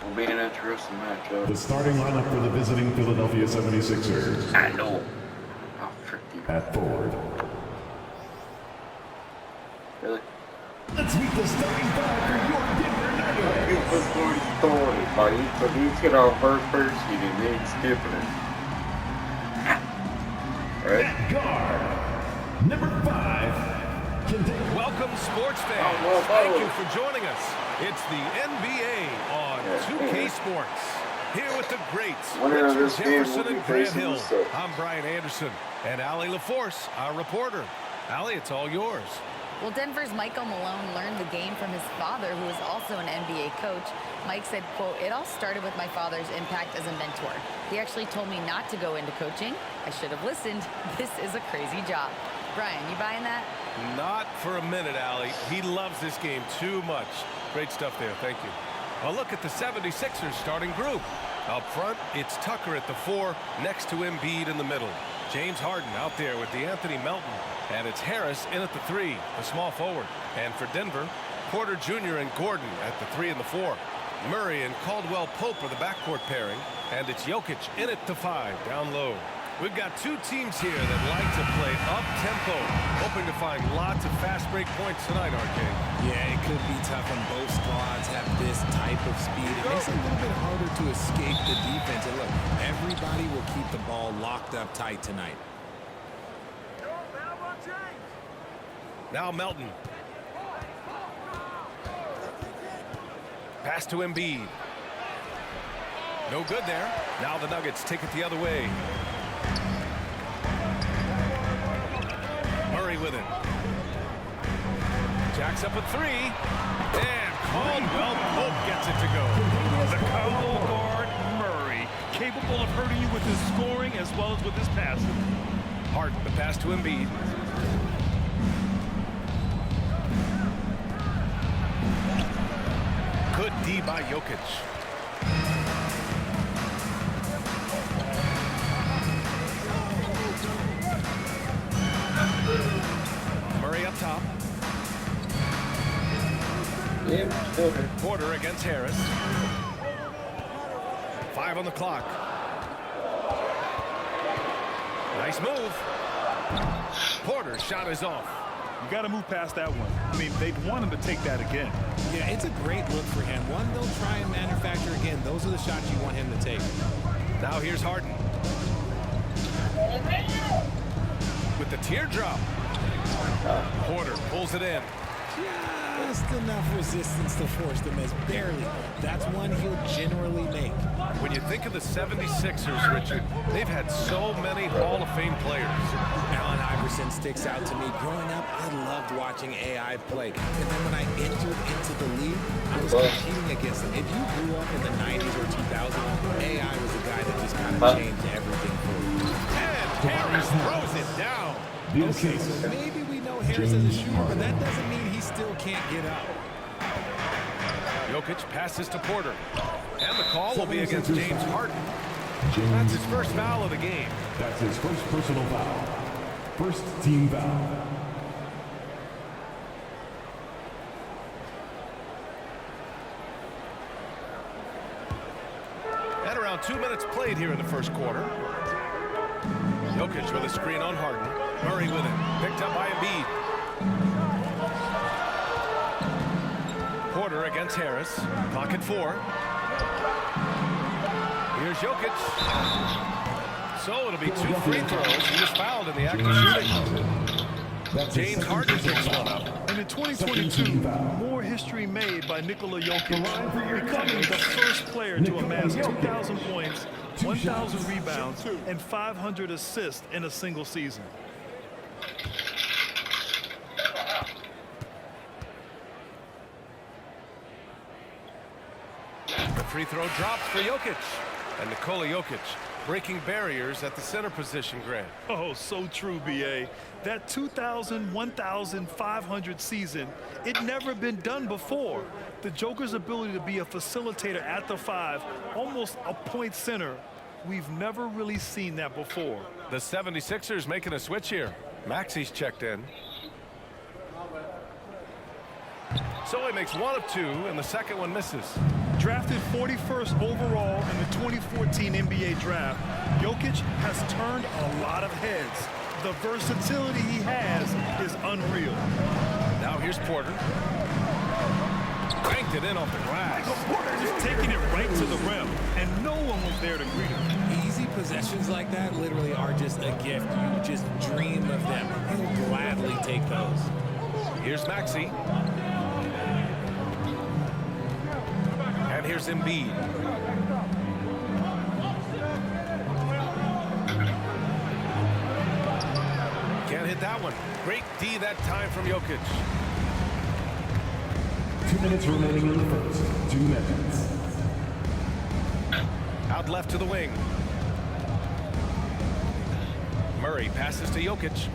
Will be an interesting matchup. The starting lineup for the visiting Philadelphia 76ers. I know. Oh, frick you. At forward. Really? Let's meet the starting five for your Denver Nuggets. It's the story, buddy. But he's get our first seed and then skipping it. Right? At guard, number 5. Welcome, sports fans. Thank you for joining us. It's the NBA on 2K Sports. Here with the greats, Richard Jefferson and Grant Hill. I'm Brian Anderson and Allie LaForce, our reporter. Allie, it's all yours. Well, Denver's Michael Malone learned the game from his father, who is also an NBA coach. Mike said, quote, "It all started with my father's impact as a mentor. He actually told me not to go into coaching. I should have listened. This is a crazy job." Brian, you buying that? Not for a minute, Allie. He loves this game too much. Great stuff there. Thank you. A look at the 76ers starting group. Up front, it's Tucker at the 4, next to Embiid in the middle. James Harden out there with DeAnthony Melton. And it's Harris in at the 3, the small forward. And for Denver, Porter Jr. and Gordon at the 3 and the 4. Murray and Caldwell Pope are the backcourt pairing. And it's Jokic in at the 5, down low. We've got two teams here that like to play up-tempo, hoping to find lots of fast break points tonight, RJ. Yeah, it could be tough when both squads have this type of speed. It makes it a little bit harder to escape the defense. And look, everybody will keep the ball locked up tight tonight. Now Melton. Pass to Embiid. No good there. Now the Nuggets take it the other way. Murray with it. Jacks up a 3. And Caldwell Pope gets it to go. The combo guard, Murray, capable of hurting you with his scoring as well as with his passing. Harden, the pass to Embiid. Good D by Jokic. Murray up top. Porter against Harris. 5 on the clock. Nice move. Porter's shot is off. You got to move past that one. I mean, they'd want him to take that again. Yeah, it's a great look for him. One they'll try and manufacture again. Those are the shots you want him to take. Now here's Harden. With the teardrop. Porter pulls it in. Just enough resistance to force the miss. Barely. That's one he'll generally make. When you think of the 76ers, Richard, they've had so many Hall of Fame players. Allen Iverson sticks out to me. Growing up, I loved watching AI play. And then when I entered into the league, I was competing against him. If you grew up in the 90s or 2000s, AI was the guy that just kind of changed everything for you. And Harris throws it down. Okay, so maybe we know Harris as a shooter, but that doesn't mean he still can't get up. Jokic passes to Porter. And the call will be against James Harden. That's his first foul of the game. That's his first personal foul. First team foul. At around 2 minutes played here in the first quarter. Jokic with a screen on Harden. Murray with it. Picked up by Embiid. Porter against Harris. Clock at 4. Here's Jokic. So it'll be 2 free throws. He was fouled in the act of shooting. James Harden picks one up. And in 2022, more history made by Nikola Jokic, becoming the first player to amass 2,000 points, 1,000 rebounds, and 500 assists in a single season. The free throw drops for Jokic. And Nikola Jokic breaking barriers at the center position, Grant. Oh, so true, B.A. That 2,000, 1,500 season, it never been done before. The Joker's ability to be a facilitator at the 5, almost a point center, we've never really seen that before. The 76ers making a switch here. Maxi's checked in. So he makes one of two, and the second one misses. Drafted 41st overall in the 2014 NBA draft, Jokic has turned a lot of heads. The versatility he has is unreal. Now here's Porter. Banked it in off the glass. Just taking it right to the rim, and no one was there to greet him. Easy possessions like that literally are just a gift. You just dream of them. He'll gladly take those. Here's Maxey. And here's Embiid. Can't hit that one. Great D that time from Jokic. 2 minutes remaining in the first. 2 minutes. Out left to the wing. Murray passes to Jokic.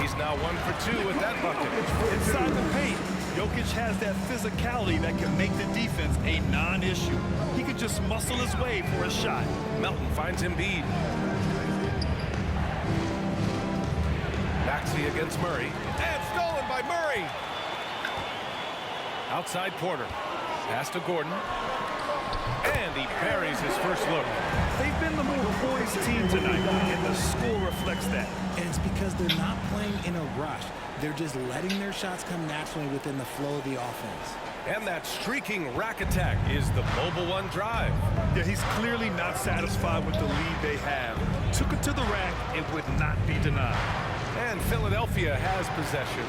He's now 1 for 2 with that bucket. Inside the paint, Jokic has that physicality that can make the defense a non-issue. He can just muscle his way for a shot. Melton finds Embiid. Maxey against Murray. And stolen by Murray. Outside Porter. Pass to Gordon. And he buries his first look. They've been the more poised team tonight, and the score reflects that. And it's because they're not playing in a rush. They're just letting their shots come naturally within the flow of the offense. And that streaking rack attack is the Mobile One drive. Yeah, he's clearly not satisfied with the lead they have. Took it to the rack, it would not be denied. And Philadelphia has possession.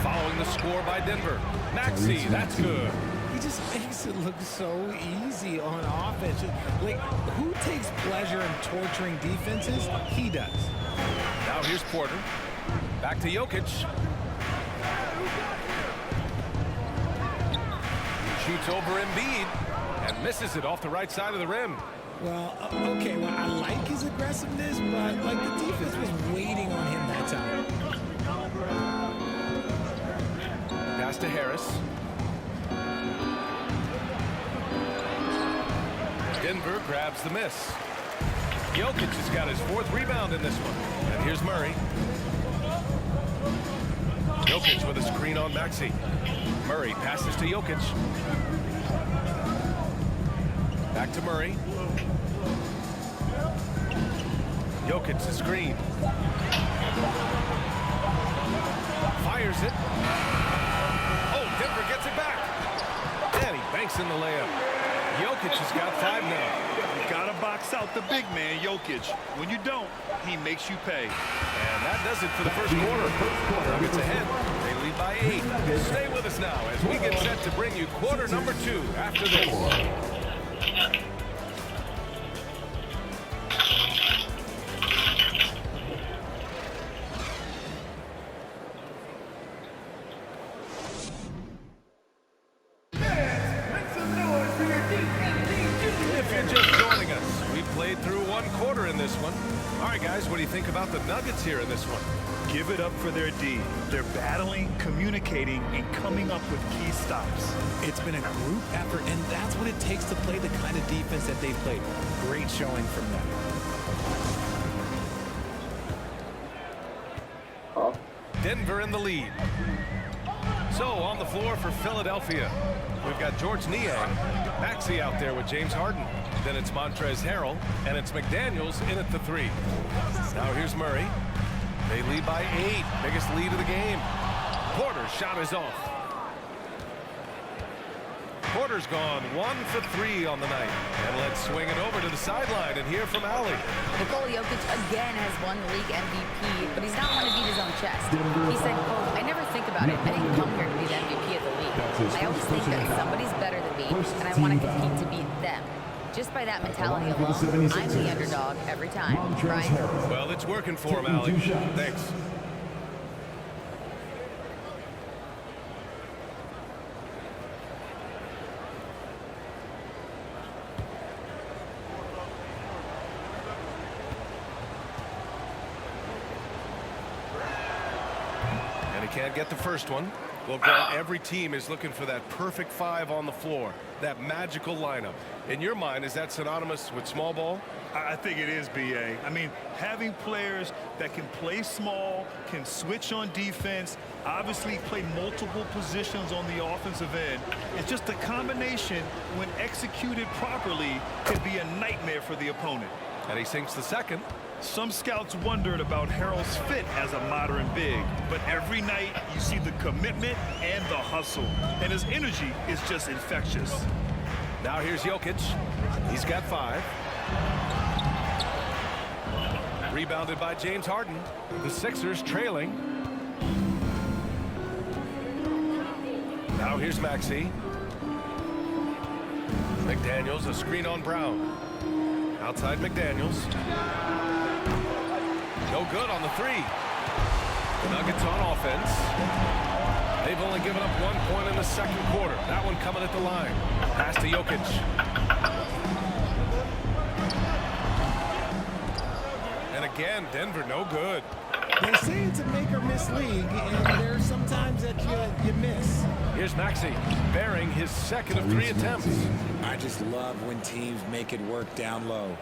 Following the score by Denver. Maxey, that's good. He just makes it look so easy on offense. Like, who takes pleasure in torturing defenses? He does. Now here's Porter. Back to Jokic. Shoots over Embiid and misses it off the right side of the rim. Well, okay, well, I like his aggressiveness, but, like, the defense was waiting on him that time. Pass to Harris. Denver grabs the miss. Jokic has got his 4th rebound in this one. And here's Murray. Jokic with a screen on Maxey. Murray passes to Jokic. Back to Murray. Jokic the screen. Fires it. Oh, Denver gets it back. And he banks in the layup. Jokic has got 5 now. You gotta box out the big man, Jokic. When you don't, he makes you pay. And that does it for the first quarter. Nuggets ahead. They lead by 8. Stay with us now as we get set to bring you quarter number 2 after this. If you're just joining us, we played through 1 quarter in this one. All right, guys, what do you think about the Nuggets here in this one? Give it up for their D. They're battling, communicating, and coming up with key stops. It's been a group effort, and that's what it takes to play the kind of defense that they've played. Great showing from them. Denver in the lead. So on the floor for Philadelphia, we've got George Niang, Maxey out there with James Harden. Then it's Montrezl Harrell, and it's McDaniels in at the 3. Now here's Murray. They lead by 8, biggest lead of the game. Porter's shot is off. Porter's gone 1 for 3 on the night. And let's swing it over to the sideline and hear from Allie. Nikola Jokic again has won the league MVP, but he's not one to beat his own chest. He said, quote, "I never think about it. I didn't come here to be the MVP of the league. I always think that somebody's better than me, and I want to compete to beat them. Just by that mentality alone, I'm the underdog every time." Right? Well, it's working for him, Allie. Thanks. And he can't get the first one. Well, Grant, every team is looking for that perfect 5 on the floor, that magical lineup. In your mind, is that synonymous with small ball? I think it is, B.A. I mean, having players that can play small, can switch on defense, obviously play multiple positions on the offensive end. It's just a combination, when executed properly, could be a nightmare for the opponent. And he sinks the second. Some scouts wondered about Harrell's fit as a modern big, but every night you see the commitment and the hustle, and his energy is just infectious. Now here's Jokic. He's got 5. Rebounded by James Harden. The Sixers trailing. Now here's Maxey. McDaniels, a screen on Brown. Outside McDaniels. No good on the 3. The Nuggets on offense. They've only given up 1 point in the second quarter. That one coming at the line. Pass to Jokic. And again, Denver no good. They say it's a make or miss league, and there's sometimes that you miss. Here's Maxey, bearing his second of 3 attempts. I just love when teams make it work down low.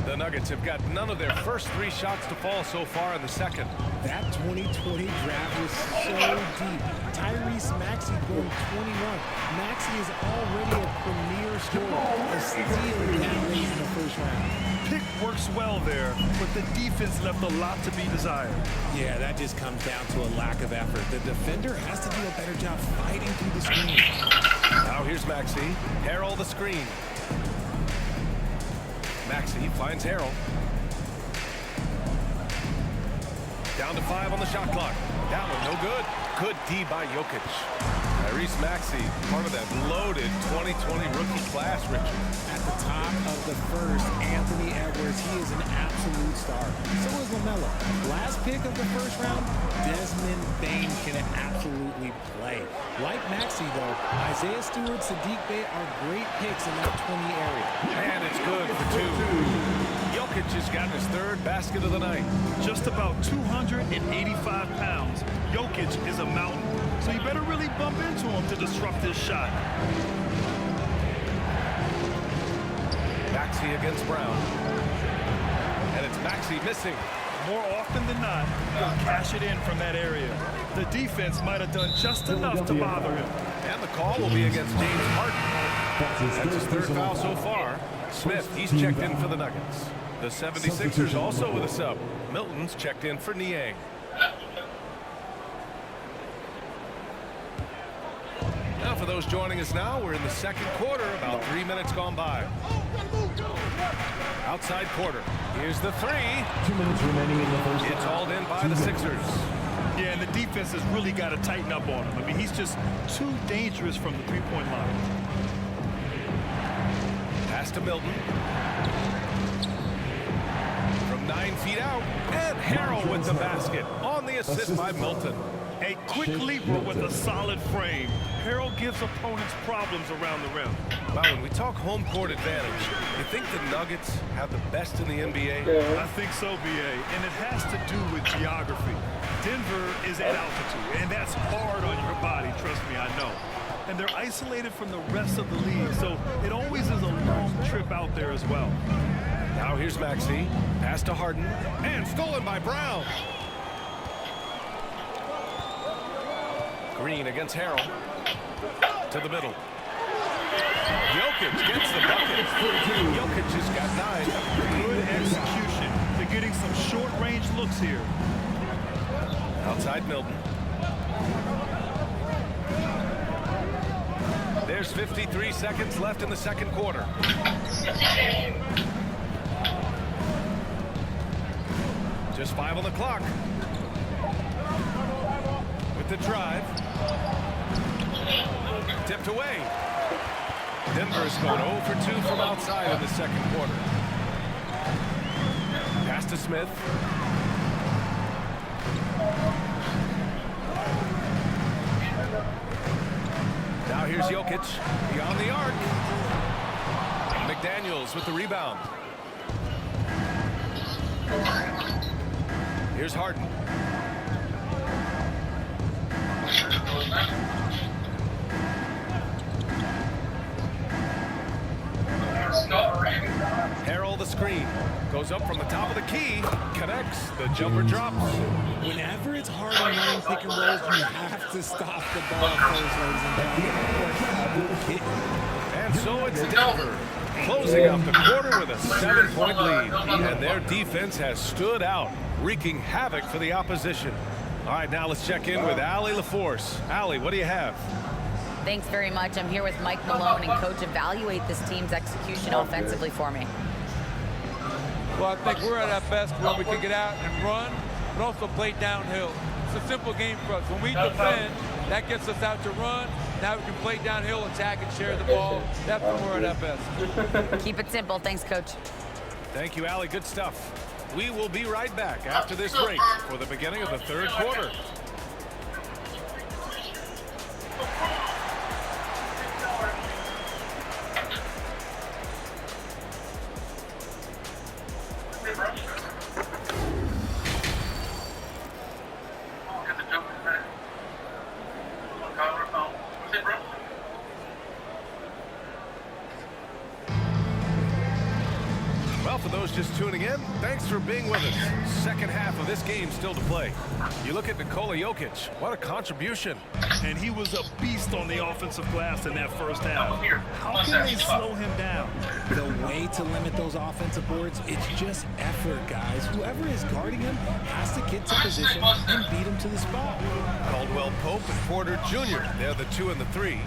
The Nuggets have got none of their first 3 shots to fall so far in the second. That 2020 draft was so deep. Tyrese Maxey going 21. Maxey is already a premier scorer. A steal that late in the first round. Pick works well there, but the defense left a lot to be desired. Yeah, that just comes down to a lack of effort. The defender has to do a better job fighting through the screen. Now here's Maxey. Harrell the screen. Maxey finds Harrell. Down to 5 on the shot clock. That one no good. Good D by Jokic. Tyrese Maxey, part of that loaded 2020 rookie class, Richard. At the top of the first, Anthony Edwards, he is an absolute star. So is LaMelo. Last pick of the first round, Desmond Bane can absolutely play. Like Maxey, though, Isaiah Stewart, Sadiq Bey are great picks in that 20 area. And it's good for 2. Jokic has gotten his 3rd basket of the night. Just about 285 pounds. Jokic is a mountain, so you better really bump into him to disrupt his shot. Maxey against Brown. And it's Maxey missing. More often than not, he'll cash it in from that area. The defense might have done just enough to bother him. And the call will be against James Harden. That's his 3rd foul so far. Smith, he's checked in for the Nuggets. The 76ers also with a sub. Milton's checked in for Niang. Now for those joining us now, we're in the second quarter, about 3 minutes gone by. Outside quarter. Here's the 3. 2 minutes remaining in the first. It's hauled in by the Sixers. Yeah, and the defense has really got to tighten up on him. I mean, he's just too dangerous from the three-point line. Pass to Milton. From 9 feet out, and Harrell with the basket on the assist by Milton. A quick leaper with a solid frame. Harrell gives opponents problems around the rim. Wow, when we talk home court advantage, you think the Nuggets have the best in the NBA? I think so, B.A., and it has to do with geography. Denver is at altitude, and that's hard on your body, trust me, I know. And they're isolated from the rest of the league, so it always is a long trip out there as well. Now here's Maxey. Pass to Harden, and stolen by Brown. Green against Harrell. To the middle. Jokic gets the bucket. Jokic has got 9. Good execution. They're getting some short-range looks here. Outside Milton. There's 53 seconds left in the second quarter. Just 5 on the clock. With the drive. Tipped away. Denver's going 0 for 2 from outside in the second quarter. Pass to Smith. Now here's Jokic beyond the arc. McDaniels with the rebound. Here's Harden. Harrell the screen. Goes up from the top of the key. Connects. The jumper drops. Whenever it's hard on running pick and rolls, you have to stop the ball first, ladies and gentlemen. And so it's Denver closing out the quarter with a 7-point lead. And their defense has stood out, wreaking havoc for the opposition. All right, now let's check in with Allie LaForce. Allie, what do you have? Thanks very much. I'm here with Mike Malone, and Coach, evaluate this team's execution offensively for me. Well, I think we're at our best when we can get out and run, but also play downhill. It's a simple game for us. When we defend, that gets us out to run. Now we can play downhill, attack, and share the ball. That's when we're at our best. Keep it simple. Thanks, Coach. Thank you, Allie. Good stuff. We will be right back after this break for the beginning of the third quarter. Well, for those just tuning in, thanks for being with us. Second half of this game still to play. You look at Nikola Jokic, what a contribution. And he was a beast on the offensive glass in that first half. How can they slow him down? The way to limit those offensive boards, it's just effort, guys. Whoever is guarding him has to get to position and beat him to the spot. Caldwell Pope and Porter Jr., they're the 2 and the 3.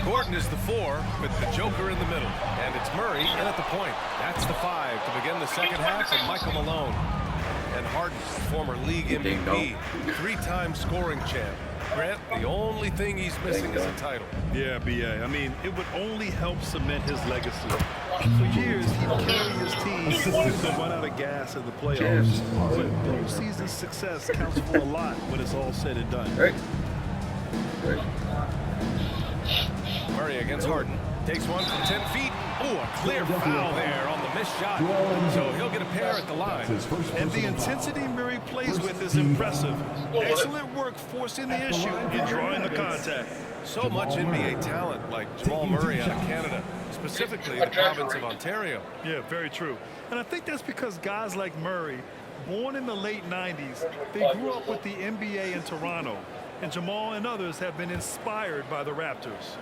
Gordon is the 4, with the Joker in the middle. And it's Murray in at the point. That's the 5 to begin the second half, and Michael Malone. And Harden, former league MVP, 3-time scoring champ. Grant, the only thing he's missing is a title. Yeah, B.A. I mean, it would only help cement his legacy. For years, he carried his team to run out of gas in the playoffs. But postseason success counts for a lot when it's all said and done. Murray against Harden. Takes one from 10 feet. Oh, a clear foul there on the missed shot. So he'll get a pair at the line. And the intensity Murray plays with is impressive. Excellent work forcing the issue and drawing the contact. So much NBA talent like Jamal Murray out of Canada, specifically the province of Ontario. Yeah, very true. And I think that's because guys like Murray, born in the late 90s, they grew up with the NBA in Toronto. And Jamal and others have been inspired by the Raptors.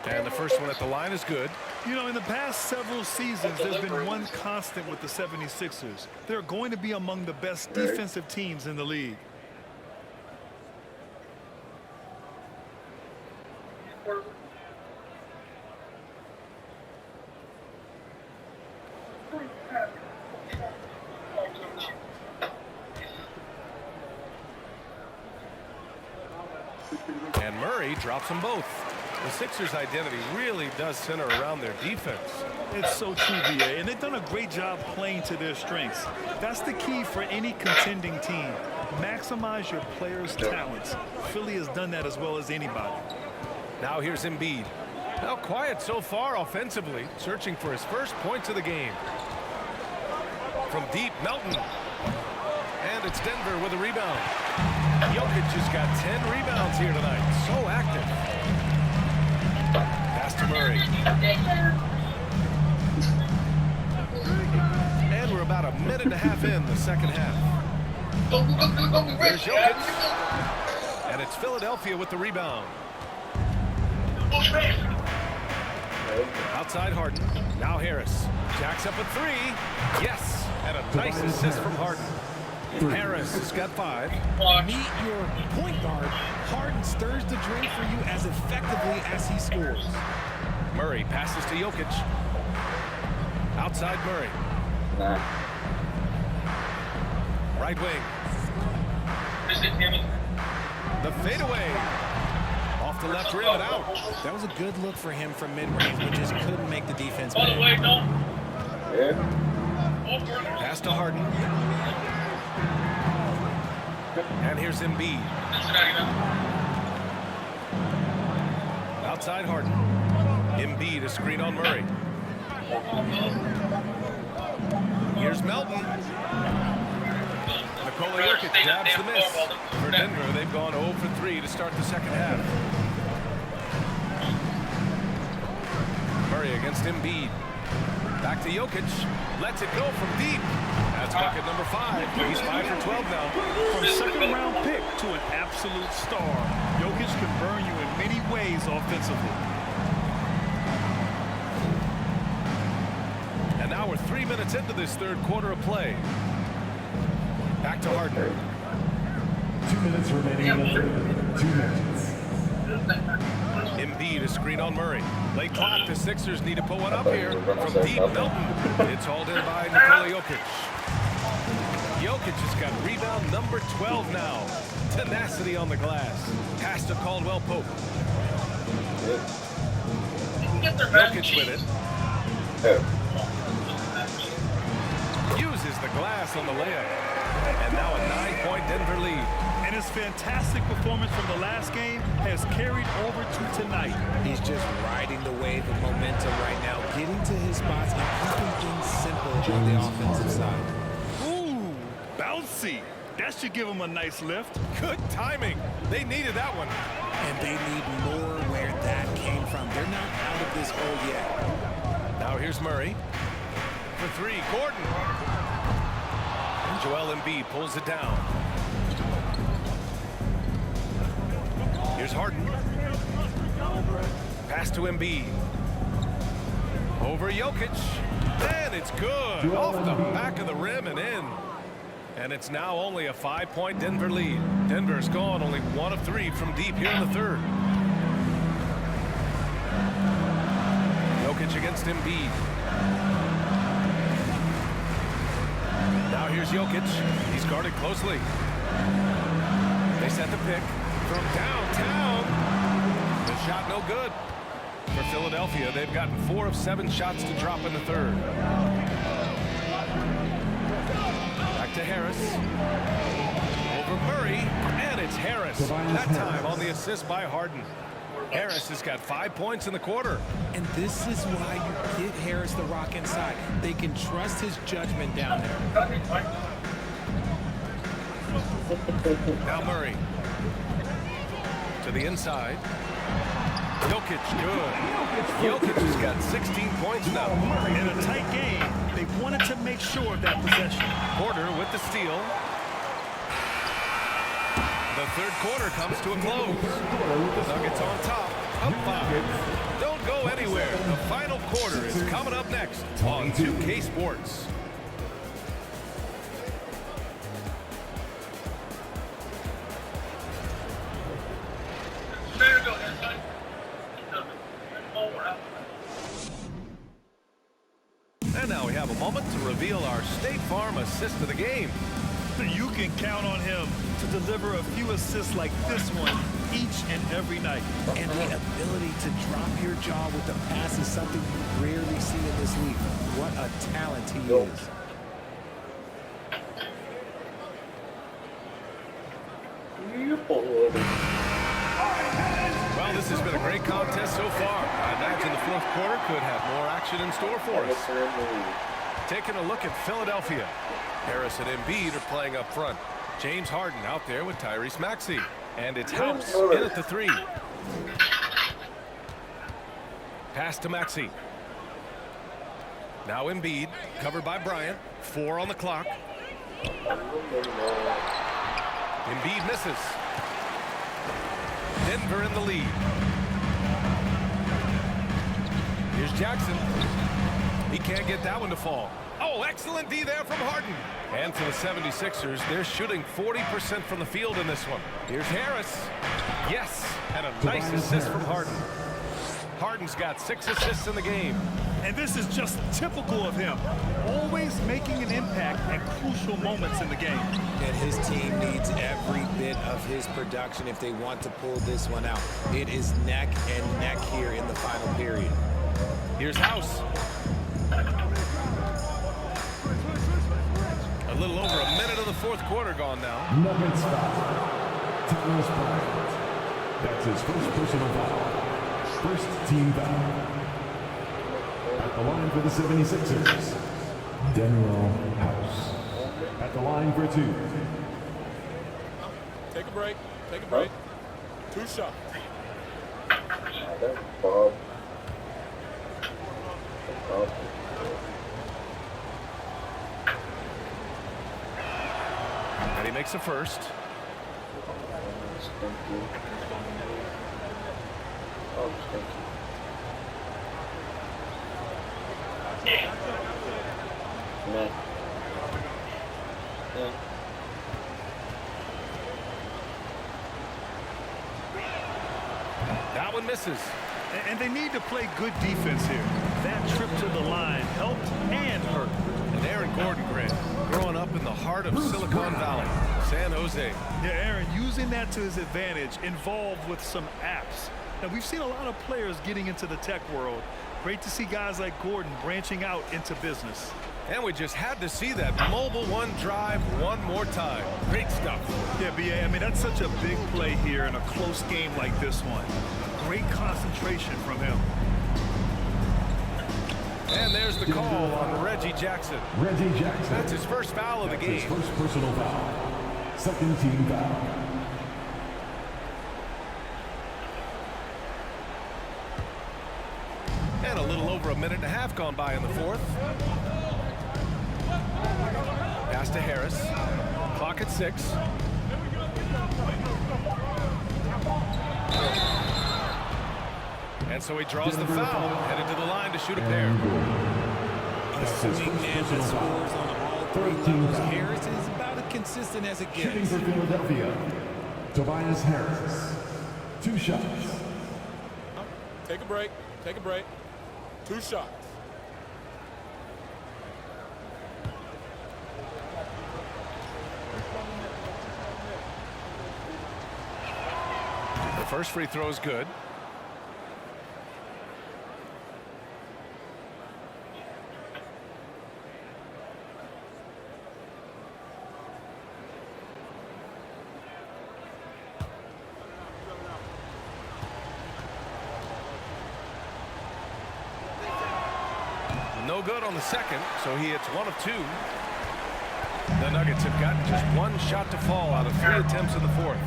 And the first one at the line is good. You know, in the past several seasons, there's been one constant with the 76ers. They're going to be among the best defensive teams in the league. And Murray drops them both. The Sixers' identity really does center around their defense. It's so true, B.A., and they've done a great job playing to their strengths. That's the key for any contending team. Maximize your players' talents. Philly has done that as well as anybody. Now here's Embiid. Now quiet so far offensively, searching for his first points of the game. From deep, Melton. And it's Denver with a rebound. Jokic has got 10 rebounds here tonight. So active. Pass to Murray. And we're about a minute and a half in the second half. There's Jokic. And it's Philadelphia with the rebound. Outside Harden. Now Harris. Jacks up a 3. Yes. And a nice assist from Harden. Harris has got 5. Meet your point guard. Harden stirs the drink for you as effectively as he scores. Murray passes to Jokic. Outside Murray. Right wing. The fadeaway. Off the left rim and out. That was a good look for him from mid-range, but just couldn't make the defense pay. Pass to Harden. And here's Embiid. Outside Harden. Embiid, a screen on Murray. Here's Melton. Nikola Jokic grabs the miss. For Denver, they've gone 0 for 3 to start the second half. Murray against Embiid. Back to Jokic. Lets it go from deep. That's bucket number 5. He's 5 for 12 now. From second-round pick to an absolute star, Jokic can burn you in many ways offensively. And now we're 3 minutes into this third quarter of play. Back to Harden. 2 minutes remaining in the third. 2 minutes. Embiid, a screen on Murray. Late clock, the Sixers need to put one up here. From deep, Melton. It's hauled in by Nikola Jokic. Jokic has got rebound number 12 now. Tenacity on the glass. Pass to Caldwell Pope. Jokic with it. Uses the glass on the layup. And now a 9-point Denver lead. And his fantastic performance from the last game has carried over to tonight. He's just riding the wave of momentum right now, getting to his spots and keeping things simple on the offensive side. Ooh, bouncy. That should give him a nice lift. Good timing. They needed that one. And they need more where that came from. They're not out of this hole yet. Now here's Murray. For 3, Gordon. And Joel Embiid pulls it down. Here's Harden. Pass to Embiid. Over Jokic. And it's good. Off the back of the rim and in. And it's now only a 5-point Denver lead. Denver's gone only 1 of 3 from deep here in the third. Jokic against Embiid. Now here's Jokic. He's guarded closely. They set the pick from downtown. The shot no good. For Philadelphia, they've gotten 4 of 7 shots to drop in the third. Back to Harris. Over Murray, and it's Harris. That time on the assist by Harden. Harris has got 5 points in the quarter. And this is why you get Harris the rock inside. They can trust his judgment down there. Now Murray. To the inside. Jokic, good. Jokic has got 16 points now. In a tight game, they wanted to make sure of that possession. Porter with the steal. The third quarter comes to a close. Nuggets on top. Up 5. Don't go anywhere. The final quarter is coming up next on 2K Sports. And now we have a moment to reveal our State Farm assist of the game. You can count on him to deliver a few assists like this one each and every night. And the ability to drop your jaw with the pass is something you rarely see in this league. What a talent he is. Well, this has been a great contest so far. I imagine the fourth quarter could have more action in store for us. Taking a look at Philadelphia. Harris and Embiid are playing up front. James Harden out there with Tyrese Maxey. And it's House in at the 3. Pass to Maxey. Now Embiid, covered by Bryant. 4 on the clock. Embiid misses. Denver in the lead. Here's Jackson. He can't get that one to fall. Oh, excellent D there from Harden. And for the 76ers, they're shooting 40% from the field in this one. Here's Harris. Yes, and a nice assist from Harden. Harden's got 6 assists in the game. And this is just typical of him. Always making an impact at crucial moments in the game. And his team needs every bit of his production if they want to pull this one out. It is neck and neck here in the final period. Here's House. A little over a minute of the fourth quarter gone now. Nuggets foul. Thomas Bryant. That's his first personal foul. First team foul. At the line for the 76ers, Danuel House. At the line for 2, Take a break. Take a break. 2 shots. That's Bob. And he makes a first. That one misses. And they need to play good defense here. That trip to the line helped and hurt. And Aaron Gordon, Grant, growing up in the heart of Silicon Valley, San Jose. Yeah, Aaron, using that to his advantage, involved with some apps. Now, we've seen a lot of players getting into the tech world. Great to see guys like Gordon branching out into business. And we just had to see that mobile one drive one more time. Great stuff. Yeah, B.A., I mean, that's such a big play here in a close game like this one. Great concentration from him. And there's the call on Reggie Jackson. Reggie Jackson. That's his first foul of the That's his game. first personal foul. Second team foul. And a little over a minute and a half gone by in the fourth. Pass to Harris. Clock at 6. And so he draws the foul, headed to the line to shoot a pair. A swing man that scores on all 3 levels. Harris is about as consistent as it Shooting gets. for Philadelphia, Tobias Harris. 2 shots. Take a break. Take a break. 2 shots. The first free throw is good. No good on the second, so he hits 1 of 2. The Nuggets have gotten just 1 shot to fall out of 3 attempts in the fourth.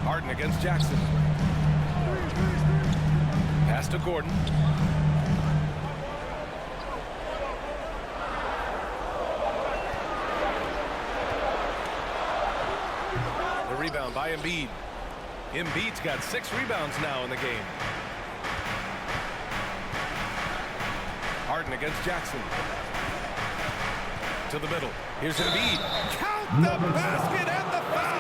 Harden against Jackson. Pass to Gordon. The rebound by Embiid. Embiid's got 6 rebounds now in the game. Harden against Jackson. To the middle. Here's Embiid. Count the basket and the foul.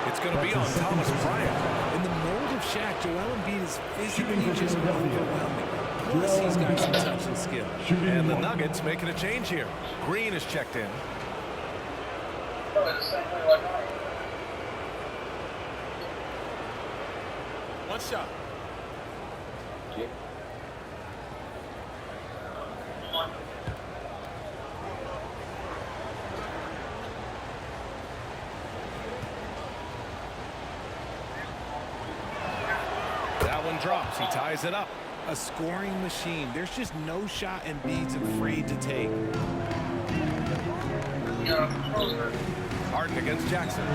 It's going to be on Thomas Bryant. In the mold of Shaq, Joel Embiid is physically just overwhelming. Plus, he's got some touch and skill. And the Nuggets making a change here. Green is checked in. One shot. That one drops. He ties it up. A scoring machine. There's just no shot Embiid's afraid to take. Harden against Jackson.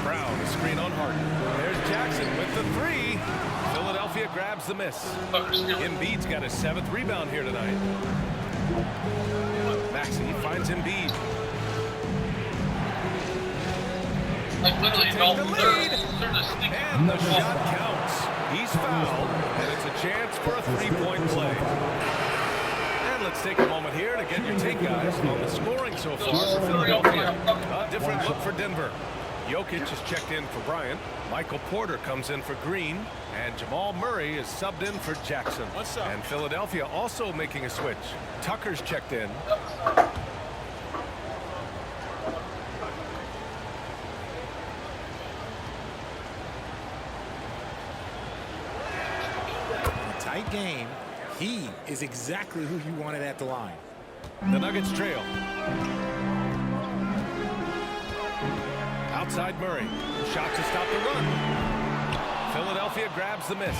Brown, a screen on Harden. There's Jackson with the 3. Philadelphia grabs the miss. Embiid's got his 7th rebound here tonight. Maxey finds Embiid. Like literally, Take the lead. And the shot counts. He's fouled, and it's a chance for a 3-point play. And let's take a moment here to get your take, guys, on the scoring so far for Philadelphia. A different look for Denver. Jokic is checked in for Bryant. Michael Porter comes in for Green. And Jamal Murray is subbed in for Jackson. And Philadelphia also making a switch. Tucker's checked in. Tight game. He is exactly who you wanted at the line. The Nuggets trail. Outside Murray. Shot to stop the run. Philadelphia grabs the miss.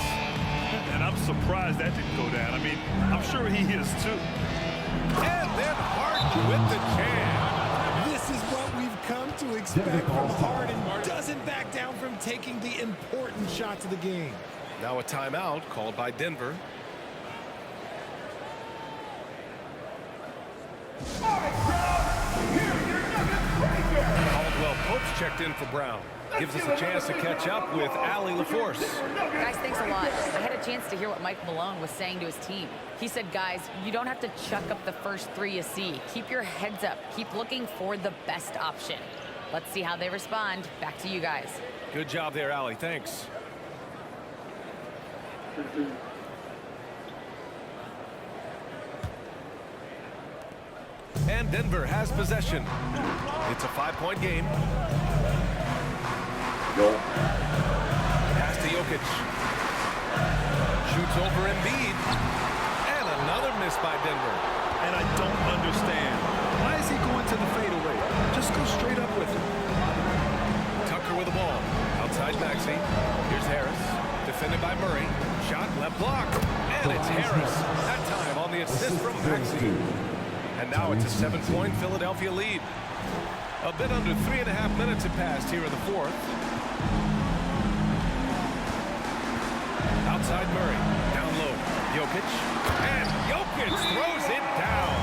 And I'm surprised that didn't go down. I mean, I'm sure he is too. And then Harden with the jam. This is what we've come to expect from Harden. Doesn't back down from taking the important shots of the game. Now a timeout called by Denver. Caldwell Pope's checked in for Brown. Gives us a chance to catch up with Allie LaForce. Guys, thanks a lot. I had a chance to hear what Mike Malone was saying to his team. He said, guys, you don't have to chuck up the first three you see. Keep your heads up. Keep looking for the best option. Let's see how they respond. Back to you guys. Good job there, Allie. Thanks. And Denver has possession. It's a 5-point game. Yo. Pass to Jokic. Shoots over Embiid. And another miss by Denver. And I don't understand. Why is he going to the fadeaway? Just go straight up with it. Tucker with the ball. Outside Maxey. Here's Harris. Defended by Murray. Shot left block. And it's Harris. That time on the assist from Maxey. And now it's a 7-point Philadelphia lead. A bit under 3.5 minutes have passed here in the fourth. Outside Murray. Down low. Jokic. And Jokic throws it down.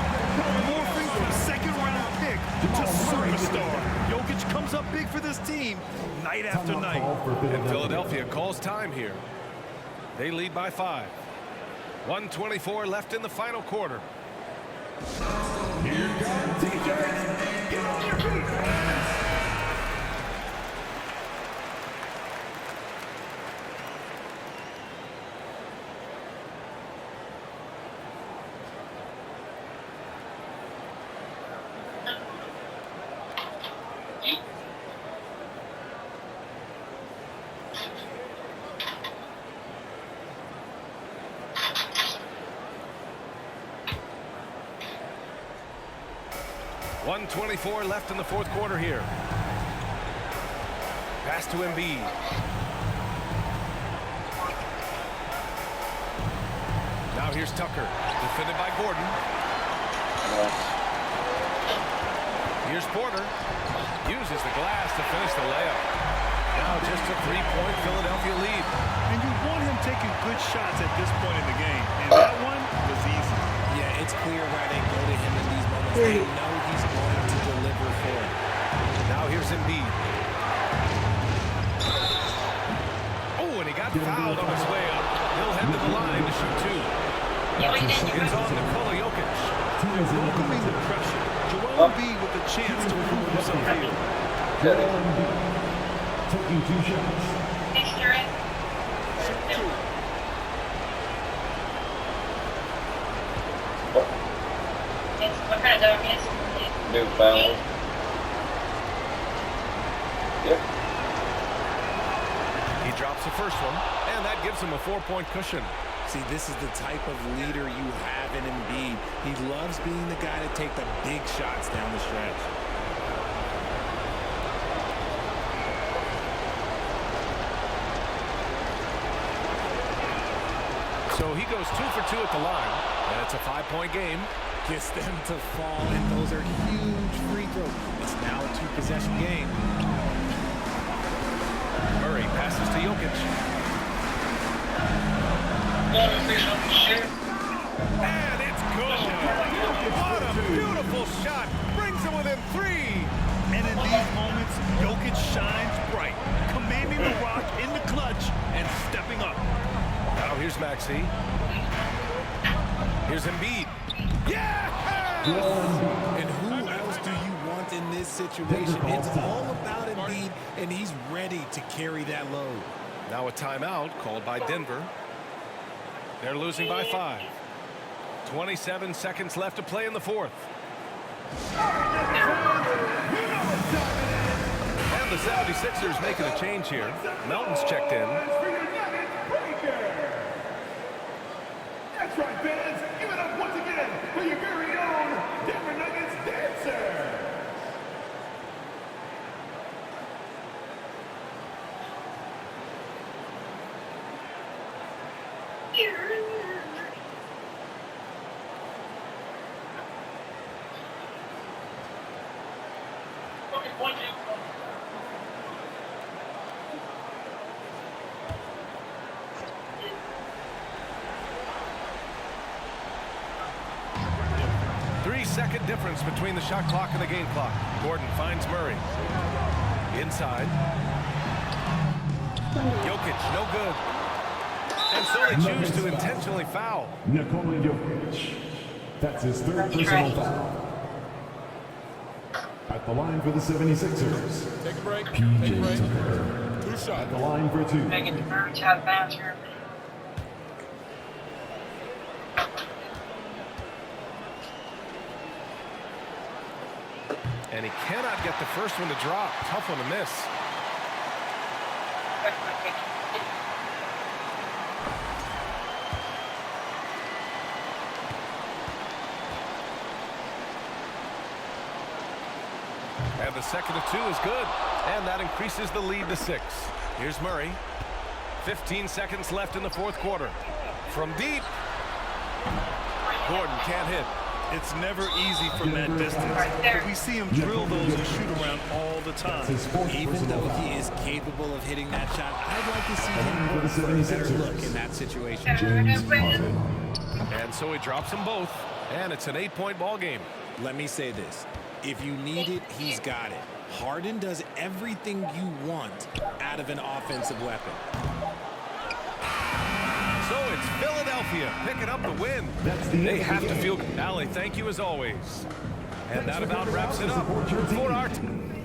Morphing from second-round pick to superstar. Jokic comes up big for this team night after night. And Philadelphia calls time here. They lead by 5. 1:24 left in the final quarter. Here comes DJ. Get on your feet. .24 left in the fourth quarter here. Pass to Embiid. Now here's Tucker, defended by Gordon. Here's Porter. Uses the glass to finish the layup. Now just a 3-point Philadelphia lead. And you want him taking good shots at this point in the game. And that one was easy. Yeah, it's clear why they go to him in these moments. They know he's going to deliver for them. Now here's Embiid. Oh, and he got fouled on his way up. He'll head to the line to shoot 2. It's on Nikola Jokic. Welcoming the pressure. Joel Embiid with a chance to prove himself here. Taking 2 shots. What kind of dog is Newfoundland. Yep. He drops the first one, and that gives him a 4-point cushion. See, this is the type of leader you have in Embiid. He loves being the guy to take the big shots down the stretch. So he goes 2 for 2 at the line, and it's a 5-point game. Gets them to fall, and those are huge free throws. It's now a 2-possession game. Murray passes to Jokic. And it's good. What a beautiful shot. Brings him within 3. And in these moments, Jokic shines bright, commanding the rock in the clutch and stepping up. Now here's Maxey. Here's Embiid. Yeah! And who else do you want in this situation? It's all about Embiid, and he's ready to carry that load. Now a timeout called by Denver. They're losing by 5. 27 seconds left to play in the fourth. And the 76ers making a change here. Melton's checked in. That's right, fans. Give it up once again for your very own Denver Nuggets dancer. Three-second difference between the shot clock and the game clock. Gordon finds Murray. Inside. Jokic, no good. And so they choose to intentionally foul. Nikola Jokic. That's his third personal foul. At the line for the 76ers. Take a break. PJ Tucker. Two shots. At the line for two. Megan DeMurray out of bounds here. And he cannot get the first one to drop. Tough one to miss. And the second of two is good. And that increases the lead to 6. Here's Murray. 15 seconds left in the fourth quarter. From deep. Gordon can't hit. It's never easy from that distance. But we see him drill those and shoot around all the time. His fourth Even personal though foul. he is capable of hitting that shot, I'd like to see him For the work for a better 76ers. look in that situation. James Harden. And so he drops them both. And it's an 8-point ball game. Let me say this. If you need it, he's got it. Harden does everything you want out of an offensive weapon. So it's Philadelphia picking up the win. That's the They end of have the to game. feel good. Allie, thank you as always. And Thanks that for about coming wraps out it to up support your team. for our team.